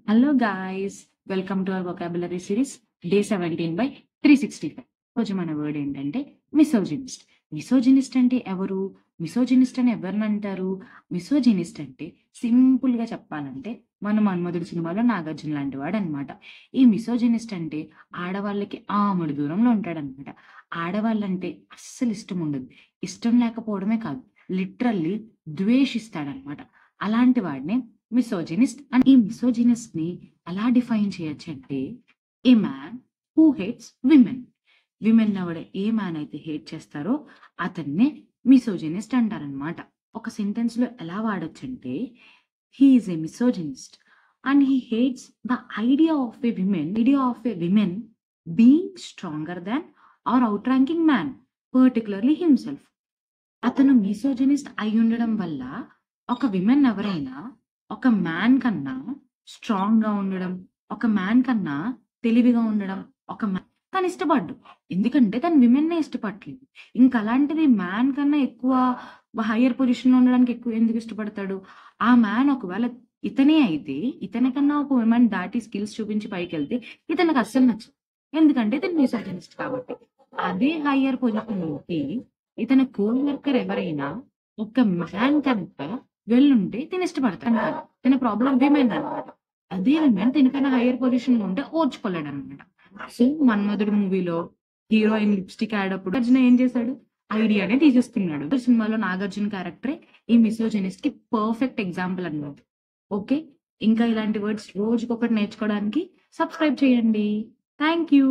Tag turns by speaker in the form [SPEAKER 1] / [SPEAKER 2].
[SPEAKER 1] Hello guys, welcome to our vocabulary series day 17 by 365. రోజు మన word ఏంటంటే misogynist. Misogynist అంటే ఎవరు? మిసోజినిస్ట్ అని ఎవరిని అంటారు? మిసోజినిస్ట్ అంటే సింపుల్ గా చెప్పాలంటే మన మన్మధుడు సినిమాలో నాగార్జున లాంటి వాడు అనమాట. ఈ మిసోజినిస్ట్ అంటే ఆడవాళ్ళకి ఆమడు దూరంలో ఉంటాడనమాట. ఆడవాళ్ళంటే అస్సలు ఇష్టం ఉండదు. ఇష్టం లేకపోవడమే కాదు, లిటరల్లీ ద్వేషిస్తాడనమాట. అలాంటి వాడిని మిసోజినిస్ట్. అండ్ ఈ మిసోజినిస్ట్ ని ఎలా డిఫైన్ చేయొచ్చు అంటే a man who hates women. Women ఎవడ ఏ మ్యాన్ అయితే హేట్ చేస్తారో అతన్నే మిసోజినిస్ట్ అంటారనమాట. ఒక సెంటెన్స్ లో ఎలా వాడొచ్చు అంటే he is a misogynist and he hates the idea of a women being stronger than or outranking man, particularly himself. అతను మిసోజినిస్ట్ అయి ఉండడం వల్ల ఒక విమెన్ ఎవరైనా ఒక మ్యాన్ కన్నా స్ట్రాంగ్ గా ఉండడం, ఒక మ్యాన్ కన్నా తెలివిగా ఉండడం, తను ఇష్టపడ్డు. ఎందుకంటే తను విమెన్ నే ఇష్టపడట్లేదు. ఇంకా అలాంటిది మ్యాన్ కన్నా ఎక్కువ హయ్యర్ పొజిషన్ లో ఉండడానికి ఎక్కువ ఎందుకు ఇష్టపడతాడు? ఆ మ్యాన్ ఒకవేళ ఇతనే అయితే ఇతని కన్నా ఒక విమెన్ దాటి స్కిల్స్ చూపించి పైకి వెళ్తే ఇతనికి అస్సలు నచ్చదు. ఎందుకంటే ఇతను మిసోజినిస్ట్ కాబట్టి. అదే హయ్యర్ పొజిషన్ లోకి ఇతని కో వర్కర్ ఎవరైనా ఒక మ్యాన్ కనుక వెళ్ళుంటే తిని ఇష్టపడతాడు కాదు. తిన ప్రాబ్లం విమెన్ అనమాట. అదే విమెన్ తినకన్నా హైయర్ పొజిషన్ లో ఉంటే ఓర్చుకోలేడు అనమాట. సో మన్మధుడు మూవీలో హీరోయిన్ లిప్స్టిక్ ఆడప్పుడు అర్జున ఏం చేశాడు? ఐడియానే తీసేస్తున్నాడు. సినిమాలో నాగార్జున క్యారెక్టరే ఈ మిసోజినిస్ట్ కి పర్ఫెక్ట్ ఎగ్జాంపుల్ అన్నమాట. ఓకే, ఇంకా ఇలాంటి వర్డ్స్ రోజుకొకటి నేర్చుకోవడానికి సబ్స్క్రైబ్ చేయండి. Thank you.